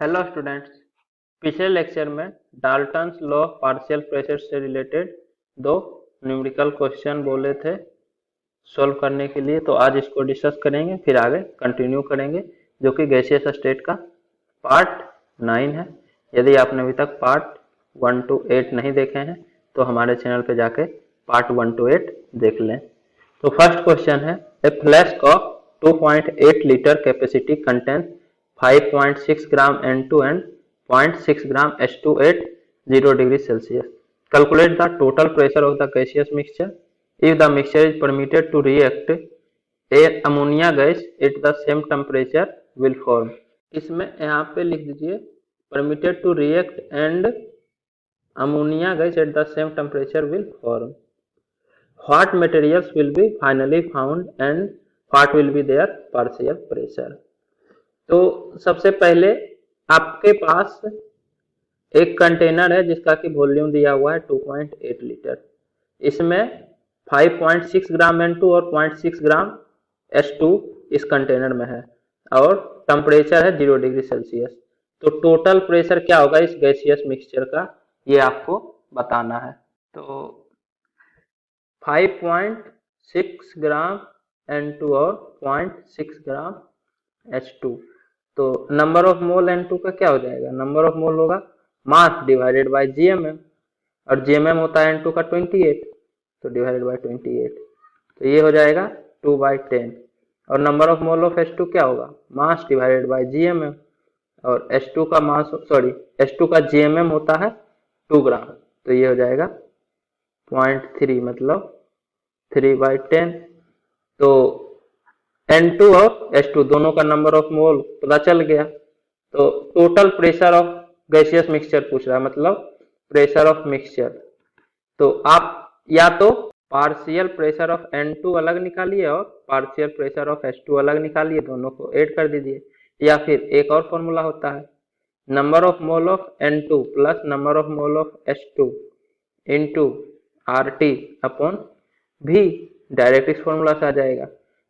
Hello students. पिछले lecture में Dalton's law of partial pressure से रिलेटेड दो न्यूमेरिकल क्वेश्चन बोले थे सॉल्व करने के लिए, तो आज इसको डिस्कस करेंगे, फिर आगे कंटिन्यू करेंगे, जो कि गैसियस स्टेट का पार्ट 9 है। यदि आपने अभी तक पार्ट 1 to 8 नहीं देखे हैं तो हमारे चैनल पे जाके पार्ट 1 to 8 देख लें। तो फर्स्ट क्वेश्चन है, a flask of 2.8 litre capacity contain 5.6 gram N2 and 0.6 gram H2 at 0 degree Celsius. Calculate the total pressure of the gaseous mixture. If the mixture is permitted to react, a ammonia gas at the same temperature will form. इसमें यहाँ पे लिख दीजिए permitted to react and ammonia gas at the same temperature will form. What materials will be finally found and what will be their partial pressure. तो सबसे पहले आपके पास एक कंटेनर है जिसका कि वॉल्यूम दिया हुआ है 2.8 लीटर। इसमें 5.6 ग्राम N2 और 0.6 ग्राम H2 इस कंटेनर में है और टेम्परेचर है 0 डिग्री सेल्सियस। तो टोटल प्रेशर क्या होगा इस गैसियस मिक्सचर का, ये आपको बताना है। तो 5.6 ग्राम N2 और 0.6 ग्राम H2, तो नंबर ऑफ मोल N2 का क्या हो जाएगा, नंबर ऑफ मोल होगा मास डिवाइडेड बाय GMM, और GMM होता है N2 का 28, तो डिवाइडेड बाय 28, तो ये हो जाएगा 2/10। और number of mole of H2 क्या होगा, मास डिवाइडेड बाय GMM, और H2 का मास H2 का GMM होता है 2 ग्राम, तो ये हो जाएगा 0.3 मतलब 3/10। तो N2 और H2 दोनों का नंबर ऑफ मोल पता चल गया। तो total pressure of gaseous mixture पूछ रहा है, मतलब प्रेशर ऑफ मिक्सचर। तो आप या तो पार्शियल प्रेशर ऑफ N2 अलग निकालिए और पार्शियल प्रेशर ऑफ H2 अलग निकालिए, दोनों को ऐड कर दीजिए, या फिर एक और फॉर्मूला होता है number of mole of N2 plus number of mole of H2 into RT upon V, direct इस फॉर्मूला से आ जाएगा।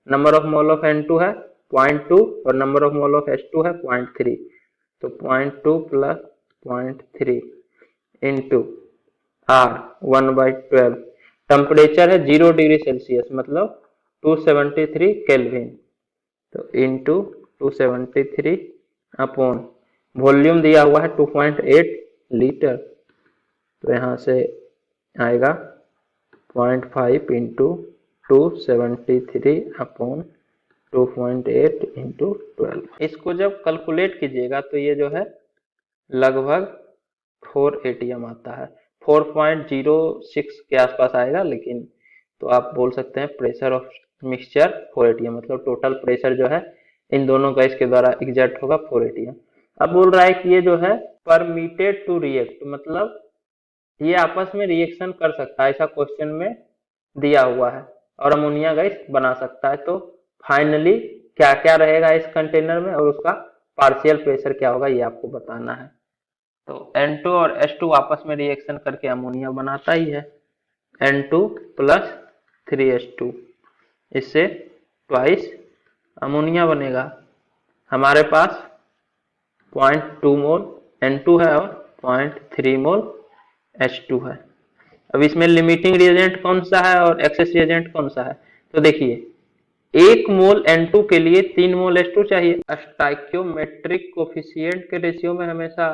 Number of mole of N2 है 0.2 और number of mole of H2 है 0.3, तो 0.2 प्लस 0.3 इंटू R 1/12। टेम्परेचर है 0 degree Celsius मतलब 273 kelvin, तो इंटू 273 अपॉन वॉल्यूम दिया हुआ है 2.8 लीटर, तो यहाँ से आएगा 0.5 इंटू 273 अपॉन 2.8 इंटू 12। इसको जब कैलकुलेट कीजिएगा तो ये जो है लगभग 4 ATM आता है, 4.06 के आसपास आएगा, लेकिन तो आप बोल सकते हैं प्रेशर ऑफ मिक्सचर 4 ATM, मतलब टोटल प्रेशर जो है इन दोनों गैस के द्वारा एग्जर्ट होगा 4 ATM। अब बोल रहा है कि ये जो है परमिटेड टू रिएक्ट, मतलब ये आपस में रिएक्शन कर सकता है, ऐसा क्वेश्चन में दिया हुआ है, और अमोनिया गैस बना सकता है। तो फाइनली क्या क्या रहेगा इस कंटेनर में और उसका पार्शियल प्रेशर क्या होगा, ये आपको बताना है। तो N2 और H2 आपस में रिएक्शन करके अमोनिया बनाता ही है, N2 प्लस 3H2, इससे ट्वाइस अमोनिया बनेगा। हमारे पास 0.2 मोल N2 है और 0.3 मोल H2 है। अब इसमें लिमिटिंग रिएजेंट कौन सा है और एक्सेस रिएजेंट कौन सा है, तो देखिए 1 मोल N2 के लिए 3 मोल H2 चाहिए। स्टाइक्योमेट्रिक कोफिशिएंट के रेशियो में हमेशा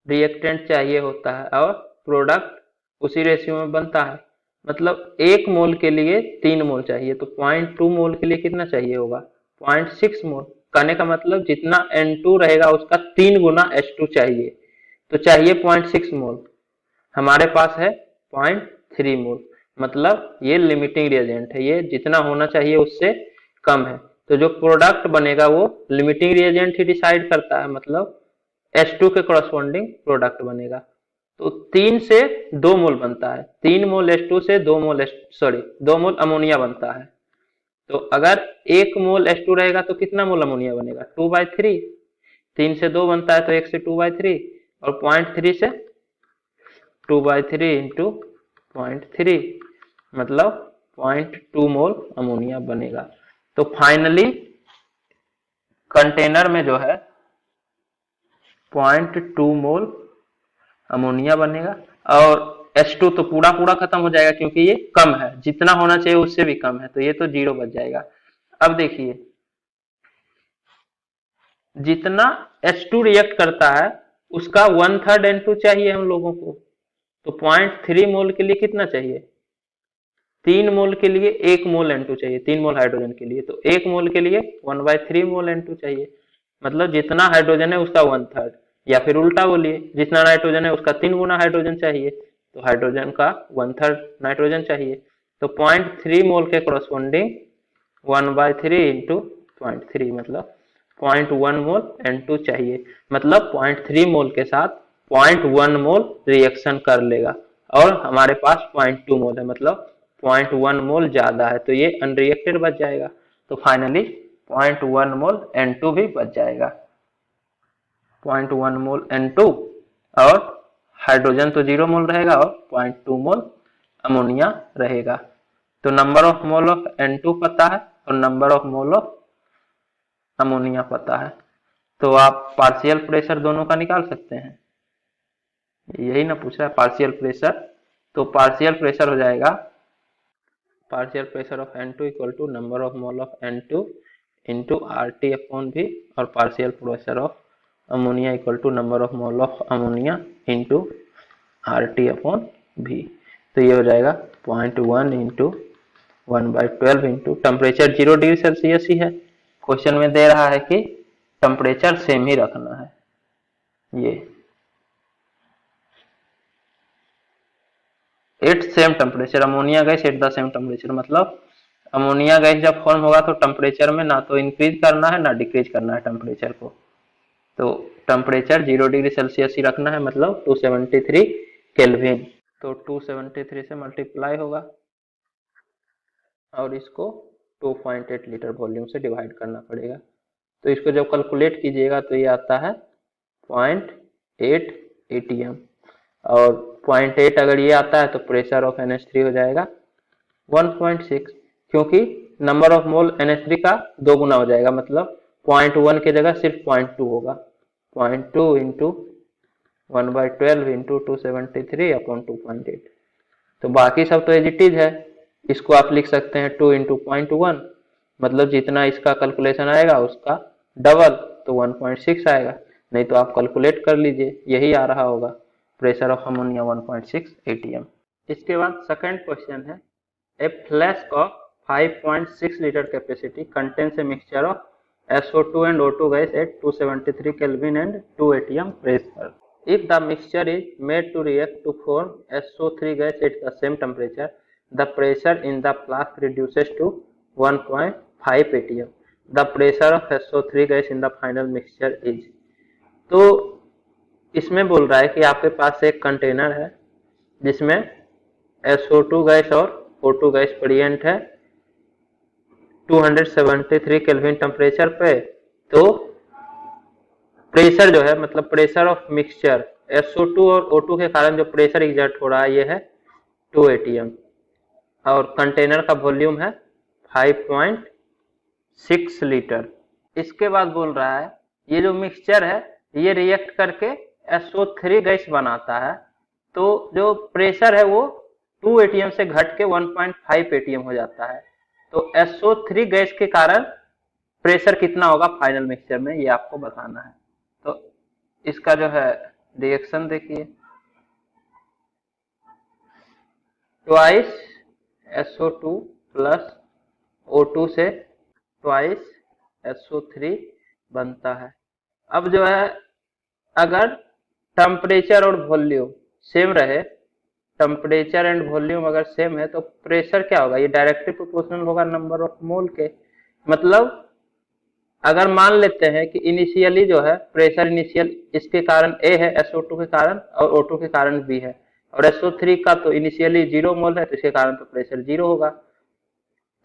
रिएक्टेंट चाहिए होता है और प्रोडक्ट उसी रेशियो में बनता है, मतलब 1 मोल के लिए 3 मोल चाहिए, तो 0.2 मोल के लिए कितना चाहिए होगा 0.6 मोल। कहने का मतलब जितना N2 रहेगा उसका 3 गुना H2 चाहिए, तो चाहिए 0.6 मोल, हमारे पास है 0.3 मोल, मतलब ये लिमिटिंग रिएजेंट है, ये जितना होना चाहिए उससे कम है। तो जो प्रोडक्ट बनेगा वो लिमिटिंग रिएजेंट ही डिसाइड करता है, मतलब H2 के कॉरस्पॉन्डिंग प्रोडक्ट बनेगा। तो 3 से 2 मोल बनता है, 3 मोल H2 से 2 मोल अमोनिया बनता है। तो अगर 1 मोल H2 रहेगा तो कितना मोल अमोनिया बनेगा 2/3, 3 से 2 बनता है तो 1 से 2/3, और 0.3 से 2/3 इंटू 0.3 मतलब 0.2 मोल अमोनिया बनेगा। तो फाइनली कंटेनर में जो है 0.2 मोल अमोनिया बनेगा। और H2 तो पूरा पूरा खत्म हो जाएगा क्योंकि ये कम है, जितना होना चाहिए उससे भी कम है, तो ये तो 0 बच जाएगा। अब देखिए जितना H2 रिएक्ट करता है उसका 1/3 N2 चाहिए हम लोगों को। तो 0.3 मोल के लिए कितना चाहिए? 3 मोल के लिए 1 मोल N2 चाहिए, 3 मोल हाइड्रोजन के लिए। तो 1 मोल के लिए 1/3 मोल N2 चाहिए, मतलब जितना हाइड्रोजन है उसका 1/3, या फिर उल्टा बोलिए जितना नाइट्रोजन है उसका 3 गुना हाइड्रोजन चाहिए, तो हाइड्रोजन का 1/3 नाइट्रोजन चाहिए। तो 0.3 मोल के कॉरस्पॉन्डिंग 1/3 इंटू 0.3 मतलब 0.1 मोल N2 चाहिए। मतलब 0.3 मोल के साथ 0.1 मोल रिएक्शन कर लेगा, और हमारे पास 0.2 मोल है, मतलब 0.1 मोल ज्यादा है, तो ये अनरिएक्टेड बच जाएगा। तो फाइनली 0.1 मोल N2 भी बच जाएगा। 0.1 मोल N2 और हाइड्रोजन तो 0 मोल रहेगा और 0.2 मोल अमोनिया रहेगा। तो number of mole of N2 पता है और number of mole of ammonia पता है, तो आप पार्शियल प्रेशर दोनों का निकाल सकते हैं। यही ना पूछ रहा है पार्शियल प्रेशर, तो पार्शियल प्रेशर हो जाएगा partial pressure of N2 equal to number of mole of N2 into RT upon V, और partial pressure of ammonia equal to number of mole of ammonia into RT upon V। तो ये हो जाएगा 0.1 into 1/12 into temperature 0 degree Celsius ही है, question में दे रहा है कि टेम्परेचर सेम ही रखना है। ये at same temperature, ammonia gas at the same temperature, मतलब अमोनिया गैस जब फॉर्म होगा तो टेम्परेचर में ना तो इंक्रीज करना है ना डिक्रीज करना है टेम्परेचर को। तो टेम्परेचर 0 डिग्री सेल्सियस ही रखना है, मतलब 273 केल्विन। तो 273 से मल्टीप्लाई होगा और इसको 2.8 लीटर वॉल्यूम से डिवाइड करना पड़ेगा। तो इसको जब कैलकुलेट कीजिएगा तो ये आता है 0.8 ATM, और 0.8 अगर ये आता है तो प्रेशर ऑफ NH3 हो जाएगा 1.6, क्योंकि नंबर ऑफ मोल NH3 का 2 गुना हो जाएगा, मतलब 0.1 की जगह सिर्फ 0.2 होगा। 0.2 इंटू 1/12 इंटू 273 अपॉन 2.8। तो बाकी सब तो एज इट इज है, इसको आप लिख सकते हैं 2 इंटू 0.1, मतलब जितना इसका कैलकुलेशन आएगा उसका डबल, तो 1.6 आएगा। नहीं तो आप कैलकुलेट कर लीजिए, यही आ रहा होगा प्रेशर ऑफ अमोनिया 1.6 ATM। इसके बाद सेकंड क्वेश्चन है, a flask of 5.6 litre capacity contains a mixture of SO2 and O2 gas at 273 Kelvin and 2 ATM pressure. If the mixture is made to react to form SO3 gas at the same temperature, the pressure in the flask reduces to 1.5 ATM. The pressure of SO3 gas in the final mixture is। तो इसमें बोल रहा है कि आपके पास एक container है जिसमें SO2 गैस और O2 गैस प्रेजेंट है 273 केल्विन टेम्परेचर पे। तो प्रेशर जो है, मतलब प्रेशर ऑफ मिक्सचर SO2 और O2 के कारण जो प्रेशर एग्जर्ट हो रहा है ये है 2 ATM, और कंटेनर का वॉल्यूम है 5.6 लीटर। इसके बाद बोल रहा है ये जो मिक्सचर है ये रिएक्ट करके SO3 गैस बनाता है, तो जो प्रेशर है वो 2 ATM से घट के 1.5 ATM हो जाता है। तो SO3 गैस के कारण प्रेशर कितना होगा फाइनल मिक्सचर में, ये आपको बताना है। तो इसका जो है रिएक्शन देखिए, ट्वाइस SO2 प्लस O2 से ट्वाइस SO3 बनता है। अब जो है अगर टेम्परेचर और वॉल्यूम सेम रहे, टेम्परेचर एंड वॉल्यूम अगर सेम है तो प्रेशर क्या होगा, ये डायरेक्टली प्रोपोर्शनल होगा नंबर ऑफ मोल के। मतलब अगर मान लेते हैं कि इनिशियली जो है प्रेशर इनिशियल इसके कारण A है, SO2 के कारण, और O2 के कारण B है, और SO3 का तो इनिशियली 0 मोल है तो इसके कारण तो प्रेशर 0 होगा।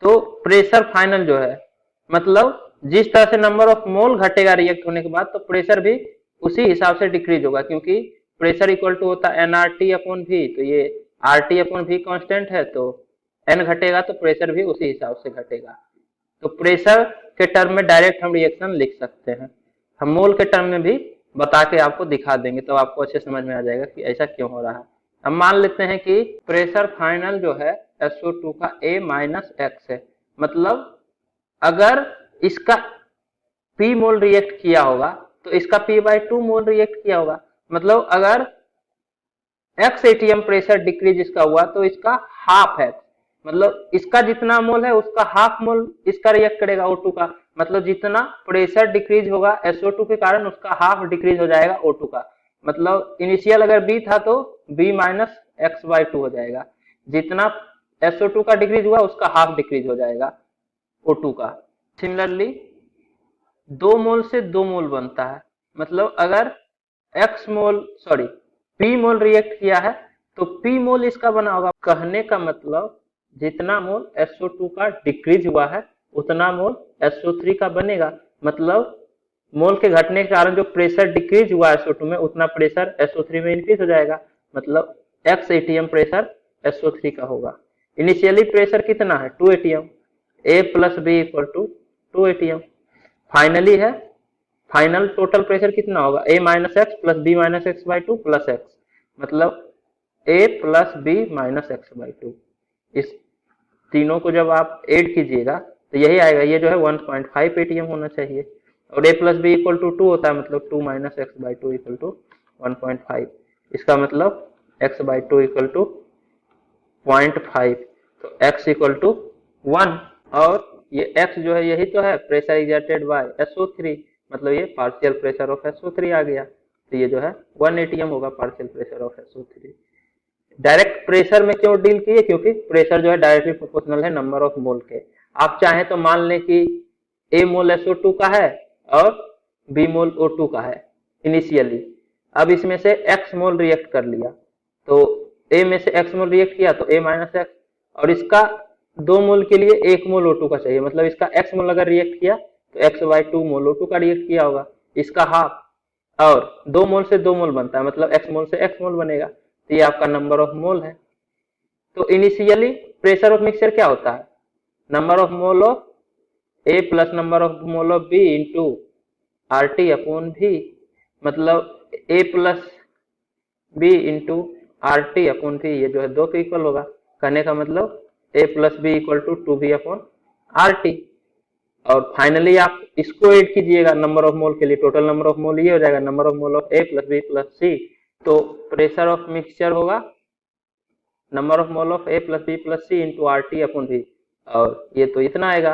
तो प्रेशर फाइनल जो है, मतलब जिस तरह से नंबर ऑफ मोल घटेगा रिएक्ट होने के बाद, तो प्रेशर भी उसी हिसाब से डिक्रीज होगा, क्योंकि प्रेशर इक्वल टू होता है nRT अपॉन V, तो ये RT अपॉन V कांस्टेंट है, तो N घटेगा तो प्रेशर भी उसी हिसाब से घटेगा। तो प्रेशर के टर्म में डायरेक्ट हम रिएक्शन लिख सकते हैं, हम मोल के टर्म में भी बता के आपको दिखा देंगे, तो आपको अच्छे समझ में आ जाएगा कि ऐसा क्यों हो रहा है। अब मान लेते हैं कि प्रेशर फाइनल जो है SO2 का A-X है, मतलब अगर इसका P मोल रिएक्ट किया होगा तो इसका P/2 मोल रिएक्ट किया होगा, मतलब अगर x एटीएम प्रेशर डिक्रीज इसका हुआ तो इसका हाफ है, मतलब इसका जितना मोल है उसका हाफ मोल इसका रिएक्ट करेगा O2 का, मतलब जितना प्रेशर डिक्रीज होगा SO2 के कारण उसका हाफ डिक्रीज हो जाएगा O2 का, मतलब इनिशियल अगर B था तो B-X/2 हो जाएगा, जितना SO2 का डिक्रीज हुआ उसका हाफ डिक्रीज हो जाएगा O2 का। सिमिलरली 2 मोल से 2 मोल बनता है, मतलब अगर P मोल रिएक्ट किया है तो P मोल इसका बना होगा, कहने का मतलब जितना मोल SO2 का डिक्रीज हुआ है उतना मोल SO3 का बनेगा, मतलब मोल के घटने के कारण जो प्रेशर डिक्रीज हुआ SO2 में उतना प्रेशर SO3 में इंक्रीज हो जाएगा, मतलब x एटीएम प्रेशर SO3 का होगा। इनिशियली प्रेशर कितना है 2 ATM, A plus B equal to 2 ATM. Finally है, फाइनल टोटल प्रेशर कितना होगा A-X plus B-X/2 plus x, मतलब A प्लस B-X/2। इस तीनों को जब आप ऐड कीजिएगा तो यही आएगा, ये जो है 1.5 एटीएम होना चाहिए, और A plus B equal to 2 होता है, मतलब 2-X/2 इक्वल टू 1.5, इसका मतलब x/2 इक्वल टू 0.5, तो x इक्वल टू 1, और ये x जो है यही तो है प्रेशर एक्सर्टेड बाय SO3, मतलब ये पार्शियल प्रेशर ऑफ SO3 आ गया, तो ये जो है 1 एटीएम होगा partial pressure of SO3। Direct pressure में क्यों डील किए, क्योंकि प्रेशर जो है डायरेक्टली प्रोपोर्शनल है नंबर ऑफ मोल के। आप चाहें तो मान लें कि A मोल SO2 का है और B मोल O2 का है इनिशियली, अब इसमें से X मोल रिएक्ट कर लिया, तो A में से X मोल रिएक्ट किया तो A-X, और इसका 2 मोल के लिए 1 मोल O2 का चाहिए, मतलब इसका X मोल अगर रिएक्ट किया तो X/2 मोल O2 का रिएक्ट किया होगा, इसका हाफ, और 2 मोल से 2 मोल बनता है, मतलब X मोल से X मोल बनेगा, तो ये आपका नंबर ऑफ मोल है। तो इनिशियली प्रेशर ऑफ मिक्सचर क्या होता है, number of mole of A plus number of mole of B into RT/V, मतलब A plus B into RT/V, ये जो है 2 के इक्वल होगा, कहने का मतलब A plus B equal to 2V/RT, और फाइनली आप इसको ऐड कीजिएगा नंबर ऑफ मोल के लिए, टोटल नंबर ऑफ मोल ये हो जाएगा number of mole of A plus B plus C, तो प्रेशर ऑफ मिक्सचर होगा number of mole of A plus B plus C into RT/V, और ये तो इतना आएगा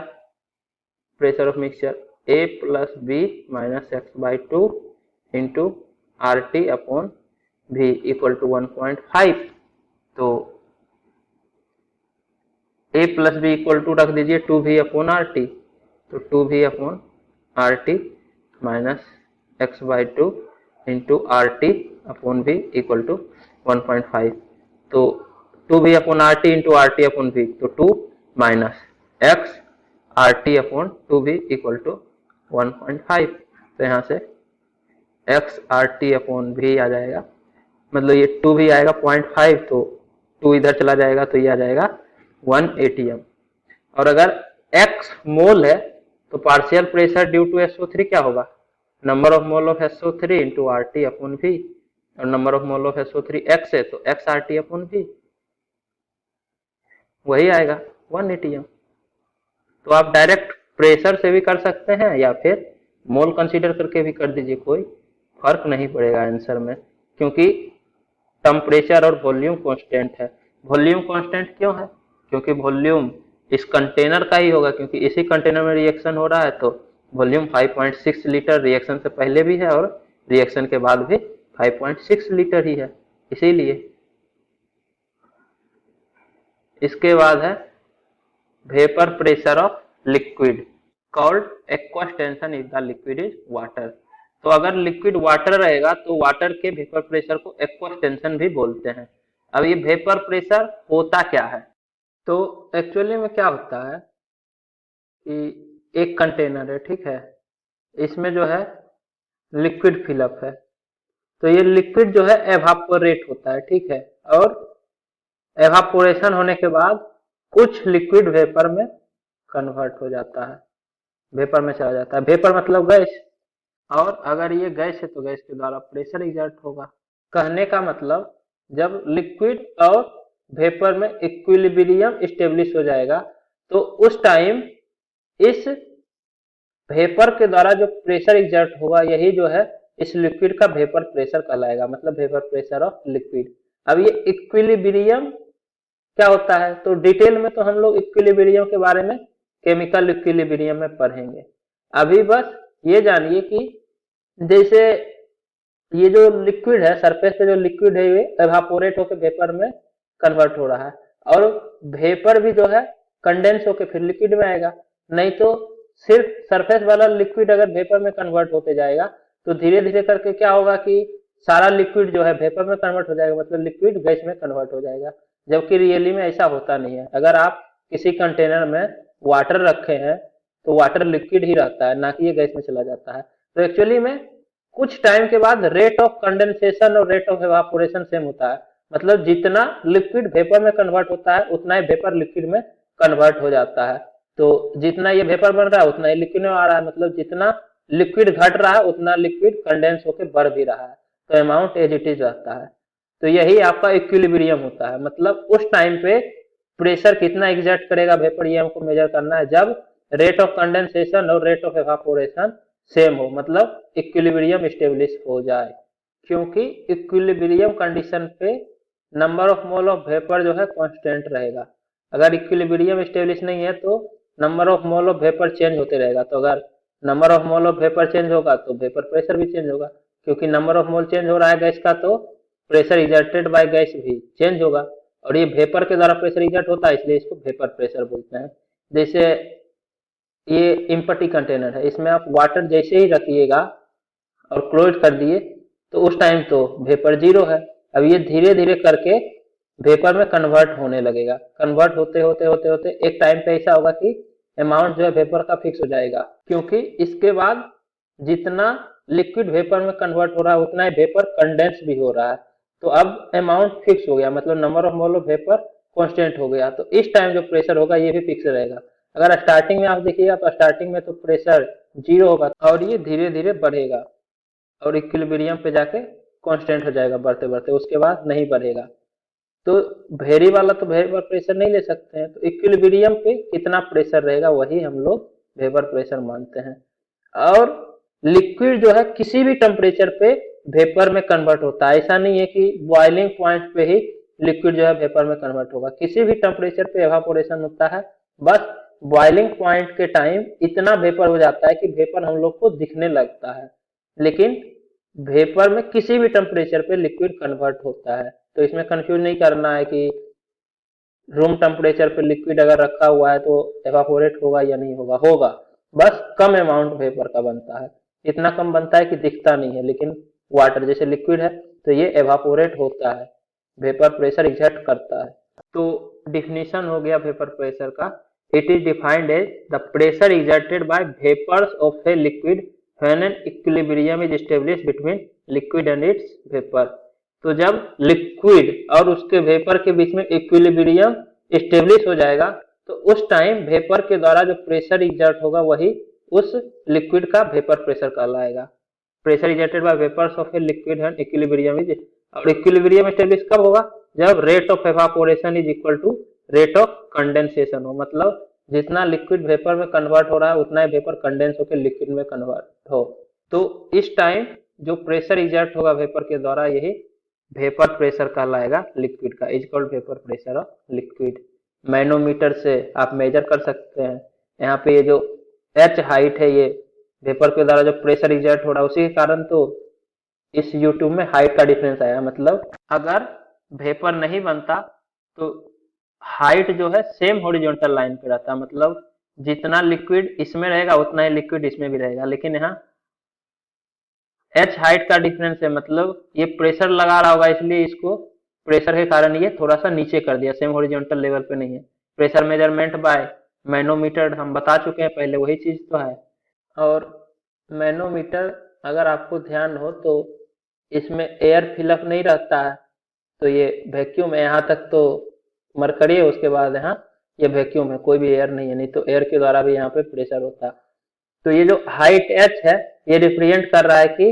pressure of mixture A plus B-X/2 into RT/V equal to 1.5, तो A plus B equal to रख दीजिए 2V/RT, तो 2V/RT minus X/2 into RT/V equal to 1.5, तो 2V/RT इंटू RT/V, तो 2 minus X RT/2V equal to 1.5, तो यहाँ से X RT/V आ जाएगा, मतलब ये 2V आएगा 0.5, तो 2 इधर चला जाएगा तो ये आ जाएगा 1 एटीएम, और अगर X मोल है तो partial pressure due to SO3 क्या होगा, number of mole of SO3 into RT/V, और number of mole of SO3 X है तो X RT/V, वही आएगा 1 एटीएम। तो आप डायरेक्ट प्रेशर से भी कर सकते हैं या फिर मोल कंसीडर करके भी कर दीजिए, कोई फर्क नहीं पड़ेगा आंसर में, क्योंकि टेम्परेचर और वॉल्यूम कांस्टेंट है। वॉल्यूम कांस्टेंट क्यों है, क्योंकि वॉल्यूम इस कंटेनर का ही होगा, क्योंकि इसी कंटेनर में रिएक्शन हो रहा है, तो वॉल्यूम 5.6 लीटर रिएक्शन से पहले भी है और रिएक्शन के बाद भी 5.6 लीटर ही है, इसीलिए। इसके बाद है vapour pressure of liquid called aqueous tension if the liquid is water. तो अगर लिक्विड वाटर रहेगा तो वाटर के वेपर प्रेशर को एक्वस टेंशन भी बोलते हैं। अब ये वेपर प्रेशर होता क्या है, तो एक्चुअली में क्या होता है कि एक कंटेनर है, ठीक है, इसमें जो है लिक्विड फिलअप है, तो ये लिक्विड जो है एवापोरेट होता है, ठीक है, और एवापोरेशन होने के बाद कुछ लिक्विड वेपर में कन्वर्ट हो जाता है, वेपर में चला जाता है। वेपर मतलब गैस, और अगर ये गैस है तो गैस के द्वारा प्रेशर एग्जर्ट होगा। कहने का मतलब जब लिक्विड और वेपर में इक्विलिब्रियम स्टेब्लिश हो जाएगा तो उस टाइम इस वेपर के द्वारा जो प्रेशर एग्जर्ट होगा यही जो है इस लिक्विड का वेपर प्रेशर कहलाएगा, मतलब वेपर प्रेशर ऑफ लिक्विड। अब ये इक्विलिब्रियम क्या होता है तो डिटेल में तो हम लोग इक्विलिब्रियम के बारे में केमिकल इक्विलिब्रियम में पढ़ेंगे। अभी बस ये जानिए कि जैसे ये जो लिक्विड है, सरफेस पे जो लिक्विड है ये एवापोरेट होकर वेपर में कन्वर्ट हो रहा है, और वेपर भी जो है कंडेंस होकर फिर लिक्विड में आएगा। नहीं तो सिर्फ सरफेस वाला लिक्विड अगर वेपर में कन्वर्ट होते जाएगा तो धीरे धीरे करके क्या होगा कि सारा लिक्विड जो है वेपर में कन्वर्ट हो जाएगा, मतलब लिक्विड गैस में कन्वर्ट हो जाएगा। जबकि रियली में ऐसा होता नहीं है। अगर आप किसी कंटेनर में वाटर रखे हैं तो वाटर लिक्विड ही रहता है, ना कि ये गैस में चला जाता है। तो एक्चुअली में कुछ टाइम के बाद रेट ऑफ कंडेंसेशन और रेट ऑफ एवापोरेशन सेम होता है, मतलब जितना लिक्विड वेपर में कन्वर्ट होता है उतना ही वेपर लिक्विड में कन्वर्ट हो जाता है। तो जितना ये वेपर बन रहा है उतना ही लिक्विड में आ रहा है, मतलब जितना लिक्विड घट रहा है उतना लिक्विड कंडेंस होकर बढ़ भी रहा है, तो अमाउंट एज इट इज रहता है। तो यही आपका इक्विलिब्रियम होता है, मतलब उस टाइम पे प्रेशर कितना एग्जर्ट करेगा वेपर, ये हमको मेजर करना है जब रेट ऑफ कंडेंसेशन और रेट ऑफ एवापोरेशन सेम हो, मतलब इक्विलिब्रियम स्टेब्लिश हो जाए। क्योंकि इक्विलिब्रियम कंडीशन पे number of mole of vapour जो है कांस्टेंट रहेगा। अगर इक्विलिब्रियम स्टेब्लिश नहीं है तो number of mole of vapour change होते रहेगा। तो अगर number of mole of vapour change होगा तो वेपर प्रेशर भी चेंज होगा, क्योंकि नंबर ऑफ मोल चेंज हो रहा है गैस का तो प्रेशर एग्जर्टेड बाय गैस भी चेंज होगा। और ये वेपर के द्वारा प्रेशर एग्जर्ट होता है इसलिए इसको वेपर प्रेशर बोलते हैं। जैसे ये इम्पटी कंटेनर है, इसमें आप वाटर जैसे ही रखिएगा और क्लोज कर दिए तो उस टाइम तो वेपर जीरो है। अब ये धीरे धीरे करके वेपर में कन्वर्ट होने लगेगा। कन्वर्ट होते होते होते होते एक टाइम पे ऐसा होगा कि अमाउंट जो है वेपर का फिक्स हो जाएगा, क्योंकि इसके बाद जितना लिक्विड वेपर में कन्वर्ट हो रहा है उतना ही वेपर कंडेंस भी हो रहा है। तो अब अमाउंट फिक्स हो गया, मतलब number of mole of vapour constant हो गया। तो इस टाइम जो प्रेशर होगा ये भी फिक्स रहेगा। अगर स्टार्टिंग में आप देखिएगा तो स्टार्टिंग में तो प्रेशर जीरो होगा और ये धीरे धीरे बढ़ेगा और इक्विलिब्रियम पे जाके कांस्टेंट हो जाएगा बढ़ते बढ़ते, उसके बाद नहीं बढ़ेगा। तो वेरी वाला तो वेपर प्रेशर नहीं ले सकते हैं, तो इक्विलिब्रियम पे कितना प्रेशर रहेगा वही हम लोग वेपर प्रेशर मानते हैं। और लिक्विड जो है किसी भी टेम्परेचर पे वेपर में कन्वर्ट होता है, ऐसा नहीं है कि बॉइलिंग पॉइंट पे ही लिक्विड जो है वेपर में कन्वर्ट होगा। किसी भी टेम्परेचर पे एवापोरेशन होता है, बस बॉइलिंग पॉइंट के टाइम इतना वेपर हो जाता है कि वेपर हम लोग को दिखने लगता है, लेकिन वेपर में किसी भी टेम्परेचर पे लिक्विड कन्वर्ट होता है। तो इसमें कंफ्यूज नहीं करना है कि रूम टेम्परेचर पे लिक्विड अगर रखा हुआ है तो एवापोरेट होगा या नहीं होगा, होगा, बस कम अमाउंट वेपर का बनता है। इतना कम बनता है कि दिखता नहीं है, लेकिन वाटर जैसे लिक्विड है तो ये एवापोरेट होता है, वेपर प्रेशर एग्जर्ट करता है। तो डिफिनीशन हो गया वेपर प्रेशर का। It is defined as the pressure exerted by vapours of a liquid when an equilibrium is established between liquid and its vapour. तो जब लिक्विड और उसके वेपर के बीच में इक्विलिब्रियम स्टेब्लिश हो जाएगा तो उस टाइम वेपर के द्वारा जो प्रेशर एग्जर्ट होगा वही उस लिक्विड का वेपर प्रेशर कहलाएगा। Pressure exerted by vapours of a liquid and equilibrium is, और इक्विलिब्रियम स्टेब्लिश कब होगा जब rate of evaporation is equal to rate of condensation हो, मतलब जितना लिक्विड वेपर में कन्वर्ट हो रहा है उतना ही वेपर कंडेंस होकर लिक्विड में कन्वर्ट हो। तो इस टाइम जो प्रेशर एग्जर्ट होगा वेपर के द्वारा यही वेपर प्रेशर कहलाएगा लिक्विड का, is called vapour pressure of liquid. Manometer से आप मेजर कर सकते हैं। यहाँ पे ये जो एच हाइट है ये वेपर के द्वारा जो प्रेशर एग्जर्ट हो रहा है उसी के कारण तो इस यूट्यूब में हाइट का डिफरेंस आया। मतलब अगर वेपर नहीं बनता तो हाइट जो है सेम हॉरिजॉन्टल लाइन पे रहता, मतलब जितना लिक्विड इसमें रहेगा उतना ही लिक्विड इसमें भी रहेगा, लेकिन यहाँ एच हाइट का डिफरेंस है, मतलब ये प्रेशर लगा रहा होगा इसलिए इसको प्रेशर के कारण ये थोड़ा सा नीचे कर दिया, सेम हॉरिजॉन्टल लेवल पे नहीं है। प्रेशर मेजरमेंट बाय मैनोमीटर हम बता चुके हैं पहले, वही चीज तो है। और मैनोमीटर अगर आपको ध्यान हो तो इसमें एयर फिलअप नहीं रहता है, तो ये वैक्यूम है। यहाँ तक तो मरकरी है, उसके बाद यहाँ ये वैक्यूम है, कोई भी एयर नहीं है, नहीं तो एयर के द्वारा भी यहाँ पे प्रेशर होता। तो ये जो हाइट h है ये रिप्रेजेंट कर रहा है कि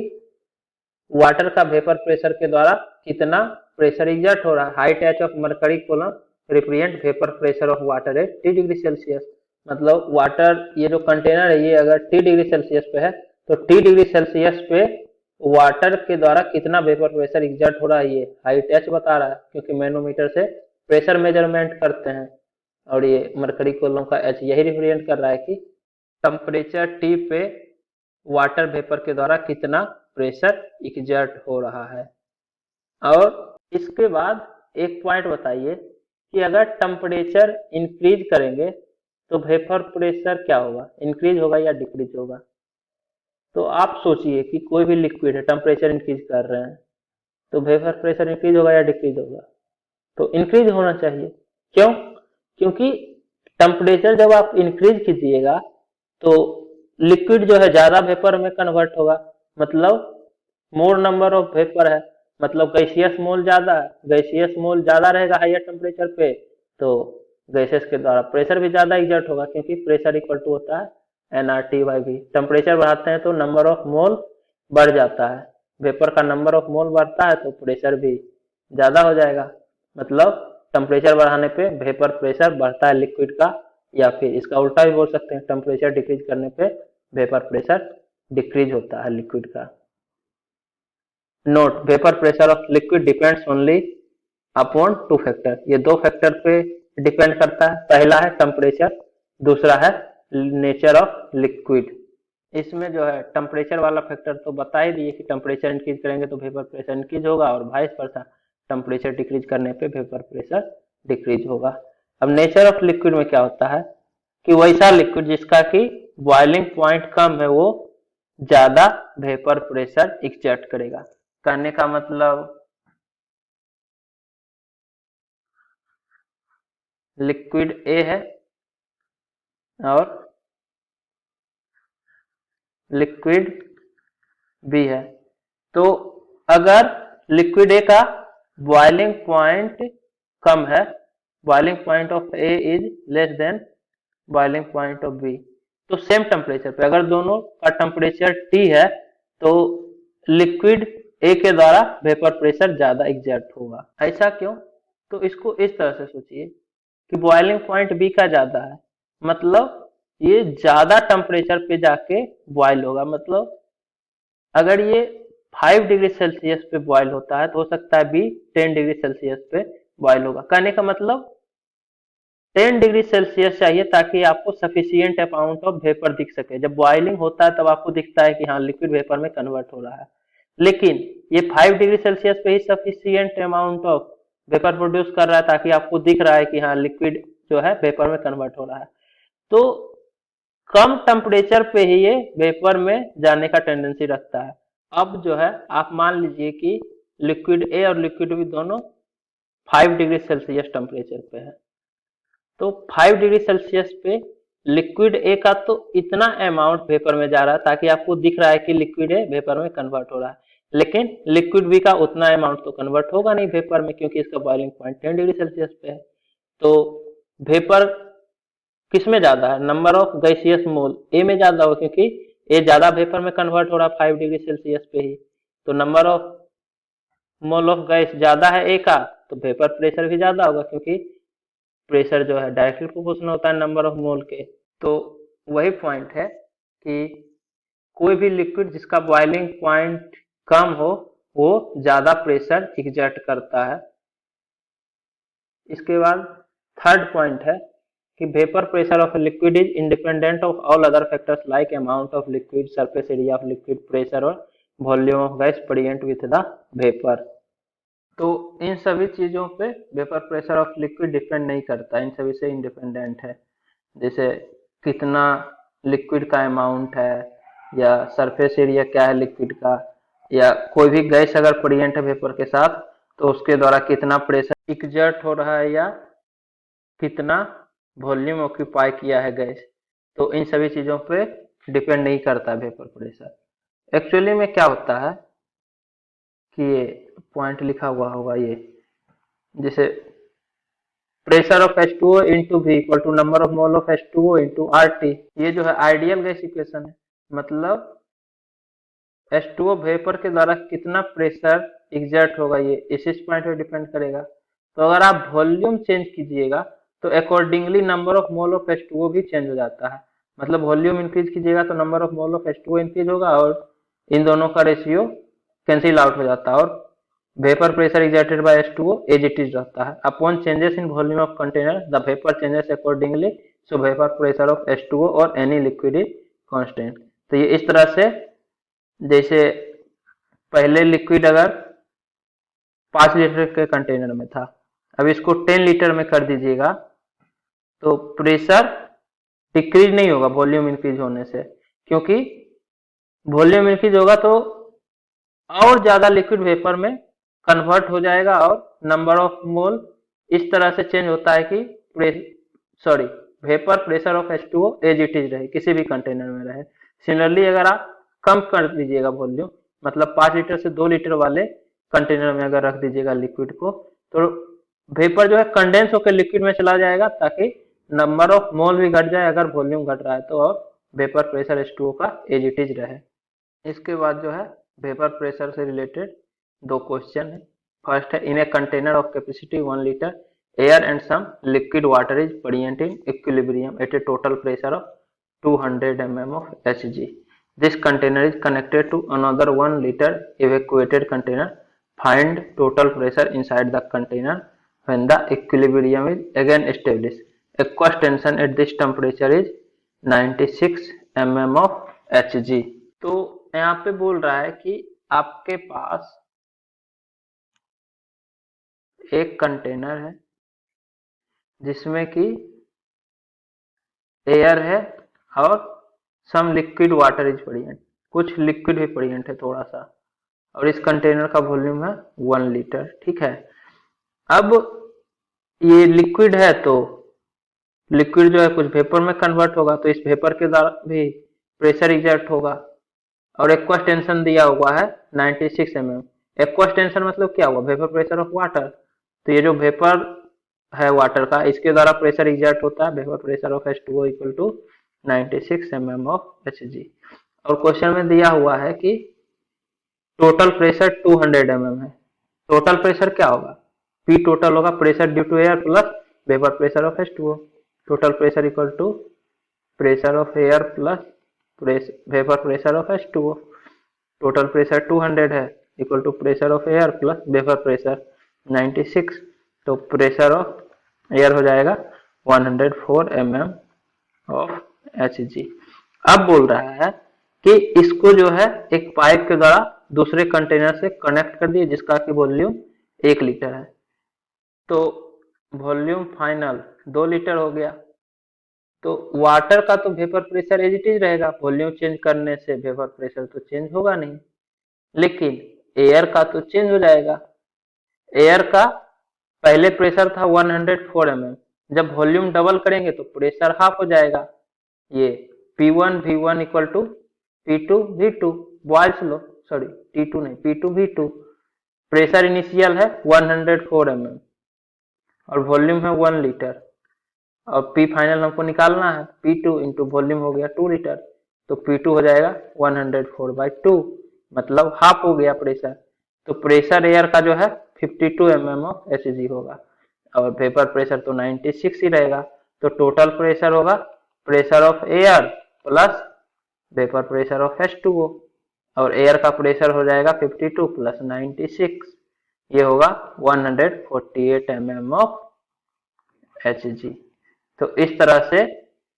वाटर का वेपर प्रेशर के द्वारा कितना प्रेशर एग्जर्ट हो रहा है। Height h of mercury coulomb represent vapour pressure of water at T degree Celsius. मतलब वाटर, ये जो कंटेनर है ये अगर T डिग्री सेल्सियस पे है तो T डिग्री सेल्सियस पे वाटर के द्वारा कितना वेपर प्रेशर एग्जर्ट हो रहा है ये हाइट h बता रहा है, क्योंकि मैनोमीटर से प्रेशर मेजरमेंट करते हैं। और ये मरकरी कूलम का h यही रिप्रेजेंट कर रहा है कि टेम्परेचर T पे वाटर वेपर के द्वारा कितना प्रेशर एग्जर्ट हो रहा है। और इसके बाद एक पॉइंट बताइए कि अगर टेम्परेचर इंक्रीज करेंगे तो वेपर प्रेशर क्या होगा, इंक्रीज होगा या डिक्रीज होगा। तो आप सोचिए कि कोई भी लिक्विड है, टेम्परेचर इंक्रीज कर रहे हैं तो वेपर प्रेशर इंक्रीज होगा या डिक्रीज होगा। तो इंक्रीज होना चाहिए। क्यों? क्योंकि टेम्परेचर जब आप इंक्रीज कीजिएगा तो लिक्विड जो है ज्यादा वेपर में कन्वर्ट होगा, मतलब मोर नंबर ऑफ वेपर है, मतलब गैसियस मोल ज्यादा है। गैसियस मोल ज्यादा रहेगा हायर टेम्परेचर पे तो गैसेस के द्वारा प्रेशर भी ज्यादा एग्जर्ट होगा, क्योंकि प्रेशर इक्वल टू होता है nRT/V। टेम्परेचर बढ़ाते हैं तो नंबर ऑफ मोल बढ़ जाता है, वेपर का नंबर ऑफ मोल बढ़ता है तो प्रेशर भी ज्यादा हो जाएगा। मतलब टेम्परेचर बढ़ाने पे वेपर प्रेशर बढ़ता है लिक्विड का, या फिर इसका उल्टा भी बोल सकते हैं, टेम्परेचर डिक्रीज करने पे वेपर प्रेशर डिक्रीज होता है लिक्विड का। Note, vapour pressure of liquid depends only upon two factor. ये दो फैक्टर पे डिपेंड करता है। पहला है टेम्परेचर, दूसरा है नेचर ऑफ लिक्विड। इसमें जो है टेम्परेचर वाला फैक्टर तो बता ही दिए कि टेम्परेचर इंक्रीज करेंगे तो वेपर प्रेशर इंक्रीज होगा, और वाइस वर्सा टेम्परेचर डिक्रीज करने पे वेपर प्रेशर डिक्रीज होगा। अब नेचर ऑफ लिक्विड में क्या होता है कि वैसा लिक्विड जिसका कि बॉइलिंग पॉइंट कम है वो ज्यादा वेपर प्रेशर एक्सर्ट करेगा। कहने का मतलब लिक्विड ए है और लिक्विड बी है, तो अगर लिक्विड ए का बॉइलिंग पॉइंट कम है, boiling point of A is less than boiling point of B, तो सेम टेम्परेचर पे अगर दोनों का टेम्परेचर T है तो लिक्विड ए के द्वारा वेपर प्रेशर ज्यादा एग्जर्ट होगा। ऐसा क्यों? तो इसको इस तरह से सोचिए कि बॉइलिंग पॉइंट बी का ज्यादा है, मतलब ये ज्यादा टेम्परेचर पे जाके बॉइल होगा। मतलब अगर ये 5 डिग्री सेल्सियस पे बॉइल होता है तो हो सकता है बी 10 डिग्री सेल्सियस पे बॉइल होगा। कहने का मतलब 10 डिग्री सेल्सियस चाहिए ताकि आपको सफिशियंट अमाउंट ऑफ वेपर दिख सके। जब बॉइलिंग होता है तब आपको दिखता है कि हाँ लिक्विड वेपर में कन्वर्ट हो रहा है, लेकिन ये 5 डिग्री सेल्सियस पे ही sufficient amount of vapour produce कर रहा है ताकि आपको दिख रहा है कि हाँ लिक्विड जो है वेपर में कन्वर्ट हो रहा है। तो कम टेम्परेचर पे ही ये वेपर में जाने का टेंडेंसी रखता है। अब जो है आप मान लीजिए कि लिक्विड ए और लिक्विड बी दोनों 5 डिग्री सेल्सियस टेम्परेचर पे है, तो 5 डिग्री सेल्सियस पे लिक्विड ए का तो इतना अमाउंट वेपर में जा रहा है ताकि आपको दिख रहा है कि लिक्विड ए वेपर में कन्वर्ट हो रहा है, लेकिन लिक्विड बी का उतना अमाउंट तो कन्वर्ट होगा नहीं वेपर में, क्योंकि इसका बॉइलिंग पॉइंट 10 डिग्री सेल्सियस पे है। तो वेपर किसमें ज्यादा है? नंबर ऑफ गैसियस मोल ए में ज्यादा होगा, क्योंकि ए ज्यादा वेपर में कन्वर्ट हो रहा है 5 डिग्री सेल्सियस पे ही, तो number of mole of gas ज्यादा है ए का तो वेपर प्रेशर भी ज्यादा होगा, क्योंकि प्रेशर जो है डायरेक्टली प्रोपोर्शनल होता है नंबर ऑफ मोल के। तो वही पॉइंट है कि कोई भी लिक्विड जिसका बॉइलिंग पॉइंट कम हो वो ज्यादा प्रेशर एग्जर्ट करता है। इसके बाद थर्ड पॉइंट है कि vapour pressure of liquid is independent of all other factors like amount of liquid, surface area of liquid, pressure और volume of gas present with the vapour. तो इन सभी चीजों पे vapour pressure of liquid depend नहीं करता, इन सभी से इंडिपेंडेंट है। जैसे कितना लिक्विड का अमाउंट है, या सरफेस एरिया क्या है लिक्विड का, या कोई भी गैस अगर प्रेजेंट है वेपर के साथ तो उसके द्वारा कितना प्रेशर एक्सर्ट हो रहा है, या कितना वॉल्यूम ऑक्यूपाई किया है गैस, तो इन सभी चीजों पे डिपेंड नहीं करता वेपर प्रेशर। एक्चुअली में क्या होता है कि ये पॉइंट लिखा हुआ होगा, ये जैसे pressure of H2O into V equal to number of mole of H2O into RT, ये जो है आइडियल गैस इक्वेशन है। मतलब H2O वेपर के द्वारा कितना प्रेशर एग्जर्ट होगा, ये इस पॉइंट पे डिपेंड करेगा। तो अगर आप वॉल्यूम चेंज कीजिएगा तो accordingly number of mole of H2O भी चेंज हो जाता है। मतलब वॉल्यूम इंक्रीज कीजिएगा तो number of mole of H2O increase होगा और इन दोनों का रेशियो कैंसिल आउट हो जाता है और vapour pressure exerted by H2O as it is रहता है। Upon changes in volume of container the vapour changes accordingly, so vapour pressure of H2O और एनी लिक्विड इज कांस्टेंट। तो ये इस तरह से, जैसे पहले लिक्विड अगर 5 लीटर के कंटेनर में था, अब इसको 10 लीटर में कर दीजिएगा तो प्रेशर डिक्रीज नहीं होगा वॉल्यूम इंक्रीज होने से, क्योंकि वॉल्यूम इंक्रीज होगा तो और ज्यादा लिक्विड वेपर में कन्वर्ट हो जाएगा और नंबर ऑफ मोल इस तरह से चेंज होता है कि vapour pressure of H2O as it is रहे, किसी भी कंटेनर में रहे। सिमिलरली अगर आप कम कर दीजिएगा वॉल्यूम, मतलब 5 लीटर से 2 लीटर वाले कंटेनर में अगर रख दीजिएगा लिक्विड को, तो वेपर जो है कंडेंस होकर लिक्विड में चला जाएगा ताकि नंबर ऑफ मोल भी घट जाए अगर वॉल्यूम घट रहा है तो, और वेपर प्रेशर H2O का एज इट इज रहे। इसके बाद जो है वेपर प्रेशर से रिलेटेड दो क्वेश्चन है। फर्स्ट है, in a container of capacity 1 litre air and some liquid water is present in equilibrium at a total pressure of 200 mm of Hg. This container is connected to another 1 liter evacuated container. Find total pressure inside the container when the equilibrium is again established. Aqueous tension at this temperature is 96 mm of Hg. तो यहाँ पे बोल रहा है कि आपके पास एक container है जिसमें कि एयर है और सम लिक्विड वाटर इज प्रेजेंट, कुछ लिक्विड भी प्रेजेंट है थोड़ा सा, और इस कंटेनर का वॉल्यूम है 1 लीटर। ठीक है, अब ये लिक्विड है तो लिक्विड जो है कुछ वेपर में कन्वर्ट होगा, तो इस वेपर के द्वारा भी प्रेशर एग्जर्ट होगा और एक्वस टेंशन दिया हुआ है 96 mm। एक्वस टेंशन मतलब क्या हुआ, वेपर प्रेशर ऑफ वाटर। तो ये जो वेपर है वाटर का, इसके द्वारा प्रेशर एग्जर्ट होता है, vapour pressure of H2O equal to 96 mm of Hg। और क्वेश्चन में दिया हुआ है कि टोटल प्रेशर 200 mm है। टोटल प्रेशर क्या होगा, P टोटल होगा pressure due to air plus vapour pressure of H2O। Total pressure equal to pressure of air plus vapour pressure of H2O। Total pressure 200 है equal to pressure of air plus vapour pressure 96, तो pressure of air हो जाएगा 104 mm of Hg। अब बोल रहा है कि इसको जो है एक पाइप के द्वारा दूसरे कंटेनर से कनेक्ट कर दिए जिसका कि वॉल्यूम 1 लीटर है। तो वॉल्यूम फाइनल 2 लीटर हो गया, तो वाटर का तो vapour pressure as it is रहेगा, वॉल्यूम चेंज करने से वेपर प्रेशर तो चेंज होगा नहीं, लेकिन एयर का तो चेंज हो जाएगा। एयर का पहले प्रेशर था 104 mm, जब वॉल्यूम डबल करेंगे तो प्रेशर हाफ हो जाएगा। ये P1 V1 equal to P2 V2, Boyle's law, sorry T2 नहीं, P2 V2। प्रेशर इनिशियल है 104 mm और वॉल्यूम है 1 लीटर, और P फाइनल हमको निकालना है, P2 इंटू वॉल्यूम हो गया 2 लीटर, तो P2 हो जाएगा 104/2, मतलब हाफ हो गया प्रेशर। तो प्रेशर एयर का जो है 52 mm ऑफ Hg होगा और वेपर प्रेशर तो 96 ही रहेगा। तो टोटल प्रेशर होगा pressure of air plus vapour pressure of H2O, और एयर का प्रेशर हो जाएगा 52 प्लस 96, ये होगा 148 mm ऑफ Hg। तो इस तरह से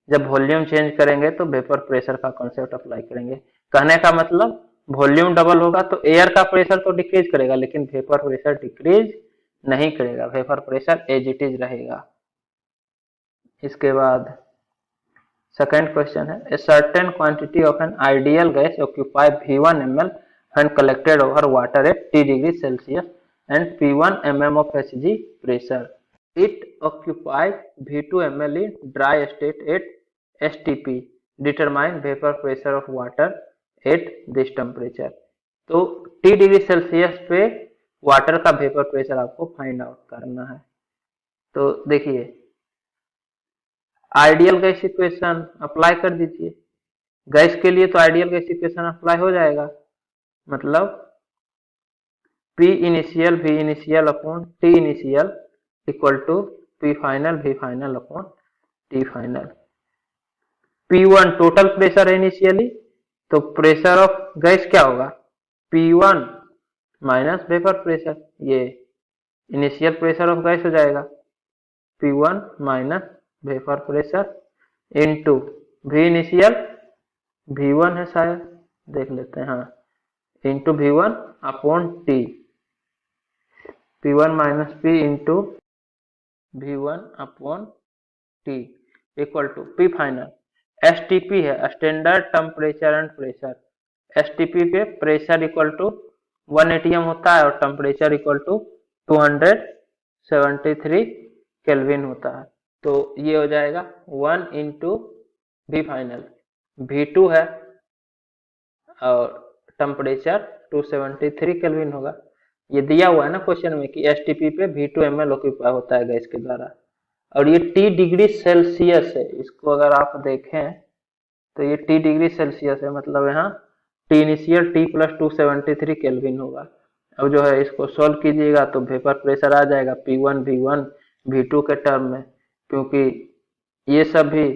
जब वॉल्यूम चेंज करेंगे तो वेपर प्रेशर का कॉन्सेप्ट अप्लाई करेंगे। कहने का मतलब वॉल्यूम डबल होगा तो एयर का प्रेशर तो डिक्रीज करेगा लेकिन वेपर प्रेशर डिक्रीज नहीं करेगा, vapour pressure as it is रहेगा। इसके बाद सेकंड क्वेश्चन है, a certain quantity of an ideal gas occupy V1 ml when collected over water at T degree Celsius and P1 mm of Hg pressure. It occupies V2 ml in dry state at STP. Determine vapor pressure of water at this temperature. तो T degree Celsius पे water का vapour pressure आपको find out करना है। तो देखिए ideal gas equation apply कर दीजिए। गैस के लिए तो आइडियल गैस इक्वेशन अप्लाई हो जाएगा, मतलब P initial V initial upon T initial equal to P final V final upon T final. P1 total pressure है इनिशियली, तो प्रेशर ऑफ गैस क्या होगा, P1 माइनस वेपर प्रेशर, ये initial pressure of gas हो जाएगा P1 minus vapour pressure into V initial V1 है शायद, देख लेते हैं, हाँ, into V1 upon T, P1 minus P into V1 upon T equal to P final. STP है, standard temperature and pressure. STP पे प्रेशर इक्वल टू 1 atm होता है और टेम्परेचर इक्वल टू 273 केल्विन होता है। तो ये हो जाएगा 1 इंटू V फाइनल, V2 है और टेम्परेचर 273 केल्विन होगा। ये दिया हुआ है ना क्वेश्चन में कि STP पे V2 ml ऑक्यूपाई होता है गैस के द्वारा, और ये T डिग्री सेल्सियस है। इसको अगर आप देखें तो ये T डिग्री सेल्सियस है, मतलब यहाँ T initial T plus 273 kelvin होगा। अब जो है इसको सॉल्व कीजिएगा तो वेपर प्रेशर आ जाएगा P1 V1 V2 के टर्म में, क्योंकि ये सब भी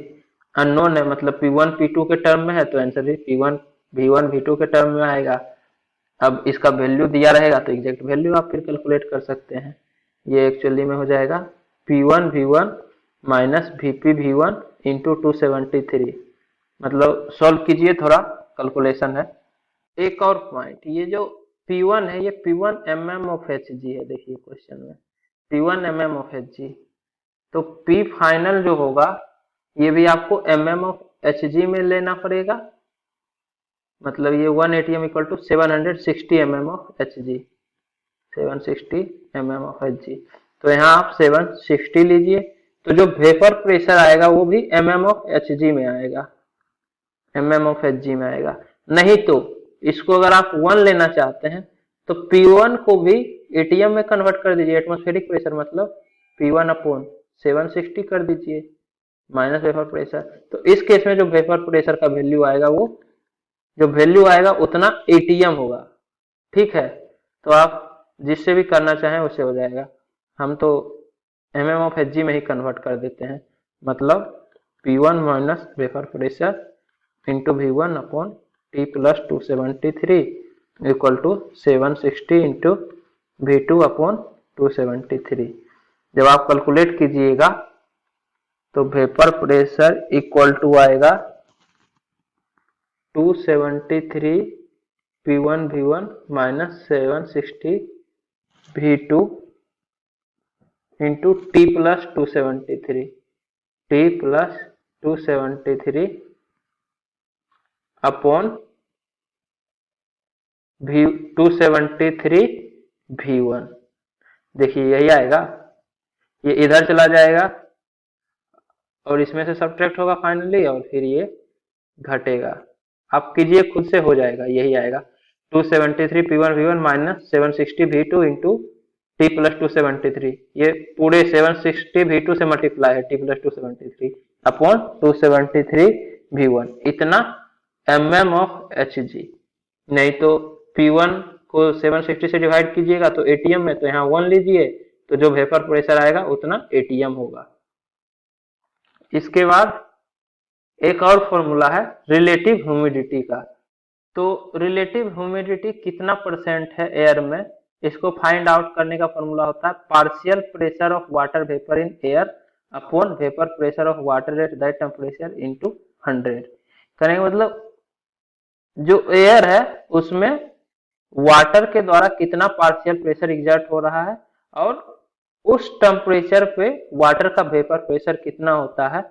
अननोन है, मतलब P1 P2 के टर्म में है तो आंसर भी P1 V1 V2 के टर्म में आएगा। अब इसका वैल्यू दिया रहेगा तो एग्जैक्ट वैल्यू आप फिर कैलकुलेट कर सकते हैं। ये एक्चुअली में हो जाएगा P1 V1 minus VP V1 into 273, मतलब सॉल्व कीजिए, थोड़ा कैलकुलेशन है। एक और पॉइंट, ये जो P1 है ये P1 mm ऑफ Hg है, देखिए क्वेश्चन में P1 mm ऑफ Hg, तो P फाइनल जो होगा ये भी आपको mm ऑफ Hg में लेना पड़ेगा, मतलब ये 1 atm equal to 760 mm of Hg, 760 mm of Hg। तो यहाँ आप 760 लीजिए, तो जो वेपर प्रेशर आएगा वो भी mm ऑफ Hg में आएगा, mm ऑफ Hg में आएगा। नहीं तो इसको अगर आप 1 लेना चाहते हैं तो P1 को भी atm में कन्वर्ट कर दीजिए, एटमॉस्फेरिक प्रेशर, मतलब P1 अपॉन 760 कर दीजिए माइनस वेपर प्रेशर। तो इस केस में जो वेपर प्रेशर का वैल्यू आएगा वो जो वैल्यू आएगा उतना एटीएम होगा, ठीक है। तो आप जिससे भी करना चाहें उससे हो जाएगा, हम तो mm ऑफ Hg में ही कन्वर्ट कर देते हैं, मतलब P1 minus vapour pressure into V1 upon T plus 273 equal to 760 into V2 upon 273। जब आप कैलकुलेट कीजिएगा तो वेपर प्रेशर इक्वल टू आएगा 273 P1 V1 minus 760 V2 into T plus 273, T plus 273 upon 273 V1। देखिए यही आएगा, ये इधर चला जाएगा और इसमें से सब्ट्रैक्ट होगा फाइनली, और फिर ये घटेगा, आप कीजिए खुद से हो जाएगा, यही आएगा 273 P1 V1 minus 760 V2 into T plus 273, ये पूरे 760 V2 से मल्टीप्लाई है T प्लस 273 अपॉन 273 V1, इतना mm ऑफ Hg। नहीं तो P1 को 760 से डिवाइड कीजिएगा तो एटीएम में, तो यहाँ 1 लीजिए तो जो वेपर प्रेशर आएगा उतना एटीएम होगा। इसके बाद एक और फॉर्मूला है रिलेटिव ह्यूमिडिटी का। तो रिलेटिव ह्यूमिडिटी कितना परसेंट है एयर में, इसको फाइंड आउट करने का फॉर्मूला होता है partial pressure of water vapour in air upon vapour pressure of water at that temperature into 100। कहने का मतलब जो एयर है उसमें वाटर के द्वारा कितना पार्शियल प्रेशर एग्जर्ट हो रहा है और उस टेम्परेचर पे वाटर का वेपर प्रेशर कितना होता है,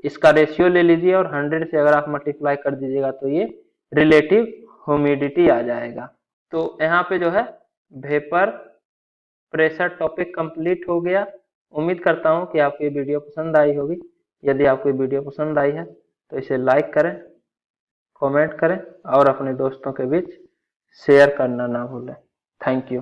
इसका रेशियो ले लीजिए और 100 से अगर आप मल्टीप्लाई कर दीजिएगा तो ये रिलेटिव ह्यूमिडिटी आ जाएगा। तो यहाँ पे जो है वेपर प्रेशर टॉपिक कंप्लीट हो गया। उम्मीद करता हूँ कि आपको ये वीडियो पसंद आई होगी। यदि आपको ये वीडियो पसंद आई है तो इसे लाइक करें, कमेंट करें और अपने दोस्तों के बीच शेयर करना ना भूलें। Thank you.